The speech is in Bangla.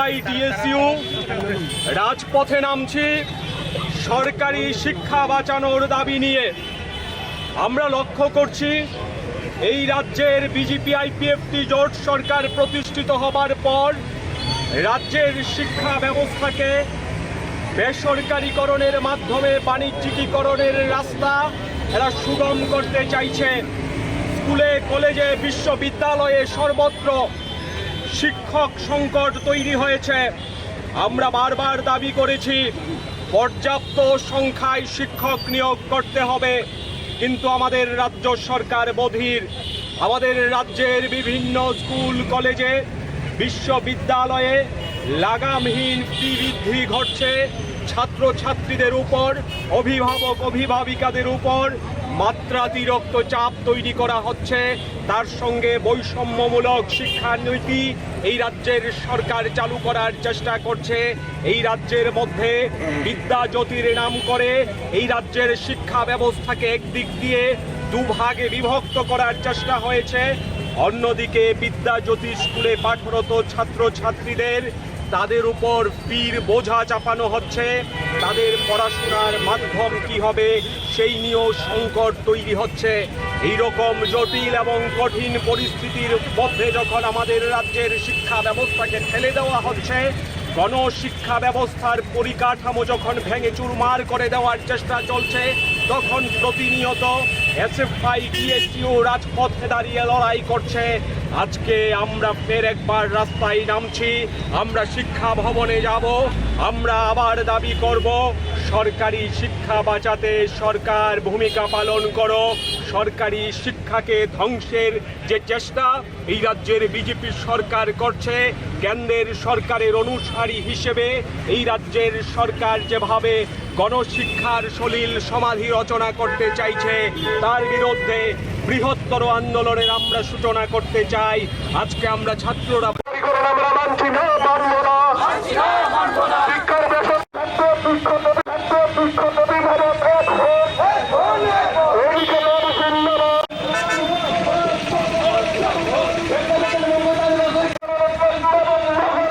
এসএফআই টিএসইউ রাজপথে নামছি সরকারি শিক্ষা বাঁচানোর দাবি নিয়ে। আমরা লক্ষ্য করছি এই রাজ্যের বিজেপি আইপিএফটি জোট সরকার প্রতিষ্ঠিত হবার পর রাজ্যের শিক্ষা ব্যবস্থাকে বেসরকারীকরণের মাধ্যমে বাণিজ্যিকীকরণের রাস্তা এরা সুগম করতে চাইছে। স্কুলে কলেজে বিশ্ববিদ্যালয়ে সর্বত্র শিক্ষক সংকট তৈরি হয়েছে। আমরা বারবার দাবি করেছি পর্যাপ্ত সংখ্যায় শিক্ষক নিয়োগ করতে হবে, কিন্তু আমাদের রাজ্য সরকার বধির। আমাদের রাজ্যের বিভিন্ন স্কুল কলেজে বিশ্ববিদ্যালয়ে লাগামহীন ফি বৃদ্ধি ঘটছে। ছাত্রছাত্রীদের উপর, অভিভাবক অভিভাবিকাদের উপর মাত্রাতিরিক্ত চাপ তৈরি করা হচ্ছে। তার সঙ্গে বৈষম্যমূলক শিক্ষানীতি এই রাজ্যের সরকার চালু করার চেষ্টা করছে। এই রাজ্যের মধ্যে বিদ্যাজ্যোতির নাম করে এই রাজ্যের শিক্ষা ব্যবস্থাকে একদিক দিয়ে দুভাগে বিভক্ত করার চেষ্টা হয়েছে, অন্যদিকে বিদ্যাজ্যোতি স্কুলে পাঠরত ছাত্রছাত্রীদের তাদের উপর ফির বোঝা চাপানো হচ্ছে। তাদের পড়াশোনার মাধ্যম কি হবে সেই নিয়েও সংকট তৈরি হচ্ছে। এইরকম জটিল এবং কঠিন পরিস্থিতির মধ্যে যখন আমাদের রাজ্যের শিক্ষা ব্যবস্থাকে ঠেলে দেওয়া হচ্ছে, গণশিক্ষা ব্যবস্থার পরিকাঠামো যখন ভেঙে চুরমার করে দেওয়ার চেষ্টা চলছে, তখন প্রতিনিয়ত এসএফআই টিএসইউ রাজপথে দাঁড়িয়ে লড়াই করছে। আজকে আমরা ফের একবার রাস্তায় নামছি, আমরা শিক্ষা ভবনে যাব। আমরা আবার দাবি করব সরকারি শিক্ষা বাঁচাতে সরকার ভূমিকা পালন করো। সরকারি শিক্ষাকে ধ্বংসের যে চেষ্টা এই রাজ্যের বিজেপি সরকার করছে, কেন্দ্রের সরকারের অনুসারী হিসেবে এই রাজ্যের সরকার যেভাবে গণশিক্ষার সলিল সমাধি রচনা করতে চাইছে, তার বিরুদ্ধে বৃহত্তর আন্দোলনের আমরা সূচনা করতে চাই। আজকে আমরা ছাত্ররা আমরা মানছি না।